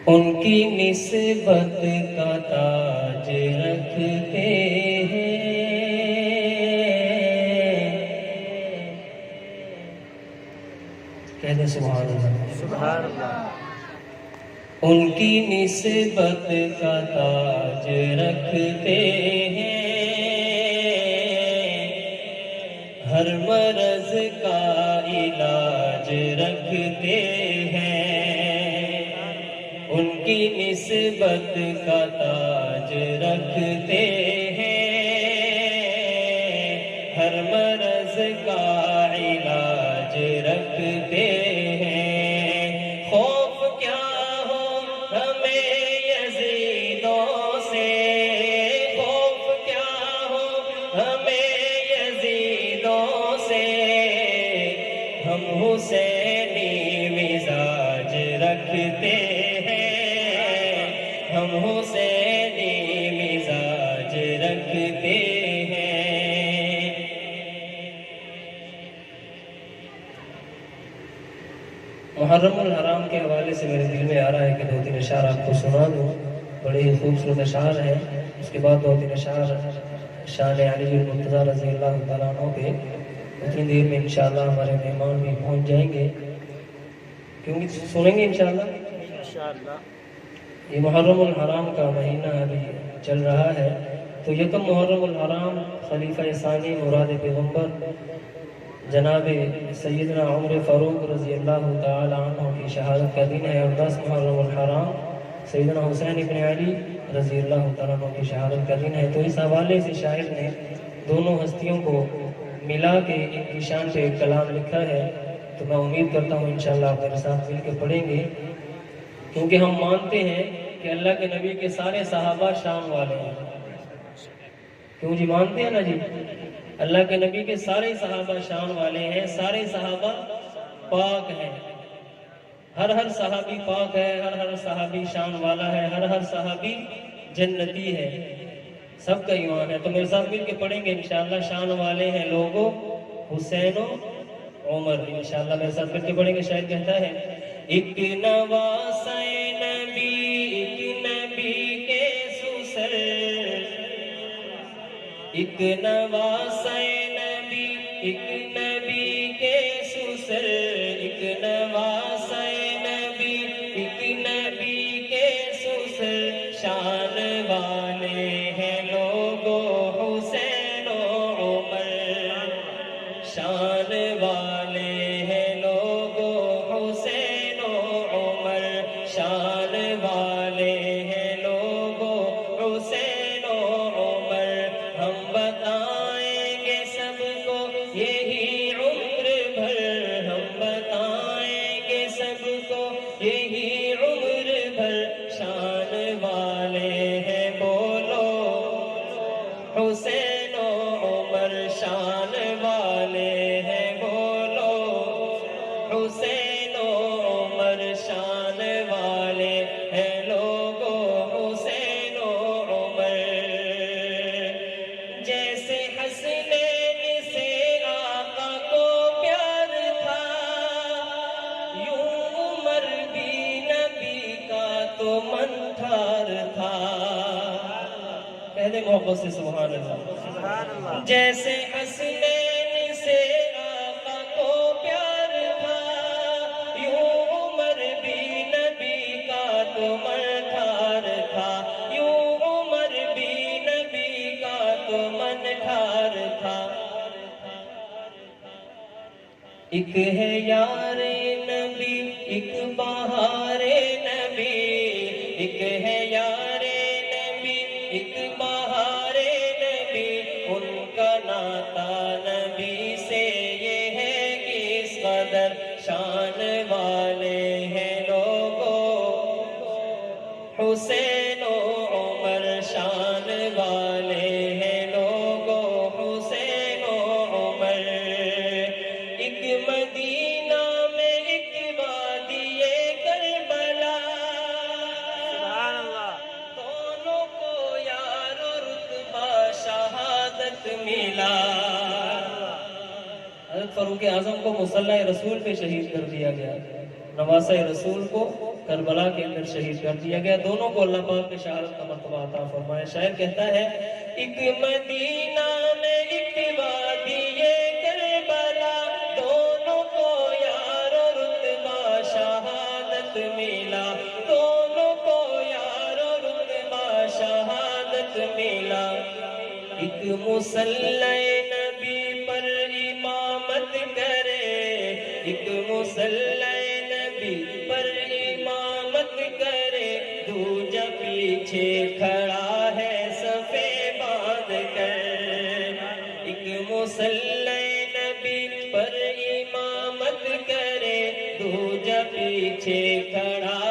ان کی نسبت کا تاج رکھتے ہیں، کہہ دیں سبحان اللہ، سبحان اللہ۔ ان کی نسبت کا تاج رکھتے ہیں، ہر مرض کا علاج رکھتے ہیں، ان کی نسبت کا تاج رکھتے ہیں، ہر مرض کا علاج رکھتے ہیں۔ خوف کیا ہو ہمیں یزیدوں سے، خوف کیا ہو ہمیں یزیدوں سے، ہم حسینی مزاج رکھتے ہیں، ہم حسینی مزاج رکھتے ہیں۔ محرم الحرام کے حوالے سے میرے دل میں آ رہا ہے کہ 2-3 اشعار آپ کو سنا دوں، بڑے ہی خوبصورت اشعار ہیں۔ اس کے بعد 2-3 اشعار شان علی المرتضیٰ رضی اللہ تعالیٰ عنہ پہ اتنی دیر میں انشاءاللہ ہمارے مہمان بھی پہنچ جائیں گے، کیونکہ سنیں گے انشاءاللہ۔ انشاءاللہ یہ محرم الحرام کا مہینہ ابھی چل رہا ہے، تو یکم محرم الحرام خلیفہ ثانی مراد پیغمبر جناب سیدنا عمر فاروق رضی اللہ تعالی عنہ کی شہادت کا دن ہے، اور 10 محرم الحرام سیدنا حسین ابن علی رضی اللہ تعالیٰ عنہ کی شہادت کا دن ہے۔ تو اس حوالے سے شاعر نے دونوں ہستیوں کو ملا کے ان کی شان پہ ایک کلام لکھا ہے، تو میں امید کرتا ہوں انشاءاللہ آپ میرے ساتھ مل کے پڑھیں گے، کیونکہ ہم مانتے ہیں کہ اللہ کے نبی کے سارے صحابہ شان والے ہیں۔ کیوں جی مانتے ہیں نا جی؟ اللہ کے نبی کے سارے صحابہ شان والے ہیں، سارے صحابہ پاک ہیں، ہر صحابی پاک ہے، ہر صحابی شان والا ہے، ہر صحابی جنتی ہے، سب کا ایمان ہے۔ تو میرے ساتھ مل کے پڑھیں گے انشاءاللہ۔ شان والے ہیں لوگوں حسین و عمر، انشاءاللہ میرے ساتھ مل کے پڑھیں گے۔ شاید کہتا ہے ایک نواسہ نبی، ایک نبی کے سسر، ایک نواسہ نبی، ایک نبی کے سسر، ایک نواسہ نبی، ایک نبی کے سسر، شان والے ہیں لوگوں حسین و عمر، شان والے ہیں لوگوں حسین و عمر، شان والے ہیں لوگوں حسین و عمر، ہم بتائیں گے سب کو یہی عمر بھر، ہم بتائیں گے سب کو یہی عمر بھر، شان والے ہیں بولو حسین و عمر، شان والے ہیں بولو حسین و عمر، شان والے ہیں لوگو حسین و عمر، جیسے حسنین سے آقا کو پیار تھا، یوں عمر بھی نبی کا تو منتھار تھا، کہہ دیں محبت سے سبحان اللہ۔ سبحان اللہ۔ جیسے حسنین سے آقا کو پیار تھا، یوں عمر بھی نبی کا تو منتھار تھا، یوں عمر بھی نبی کا تو منتھار تھا۔ ایک ہے یار نبی، ایک بہار نبی، ایک ہے یار نبی، ایک بہار نبی، ان کا ناتا نبی سے یہ ہے کس قدر، شان والے ہیں لوگوں حسین و عمر، شان والے ہیں لوگوں حسین و عمر، ایک مدینہ میں ایک وادی کربلا، سبحان اللہ۔ دونوں کو یار و رتبہ شہادت ملا۔ حضرت فاروق اعظم کو مصلی رسول پہ شہید کر دیا گیا، نواسہ رسول کو کربلا کربلا کے اندر شہید کر دیا گیا. دونوں کو اللہ پاک نے شہادت کا مرتبہ عطا فرمایا. شاعر کہتا ہے ایک مدینہ میں ایک وادی کربلا, دونوں کو یار و رتبہ شہادت ملا, دونوں کو یار و رتبہ شہادت ملا. ایک مصلی نبی پر امامت کرے, ایک مصلی نبی پر امامت کرے, دوجا پیچھے کھڑا ہے صفے باندھ کر. ایک مصلی نبی پر امامت کرے, دوجا پیچھے کھڑا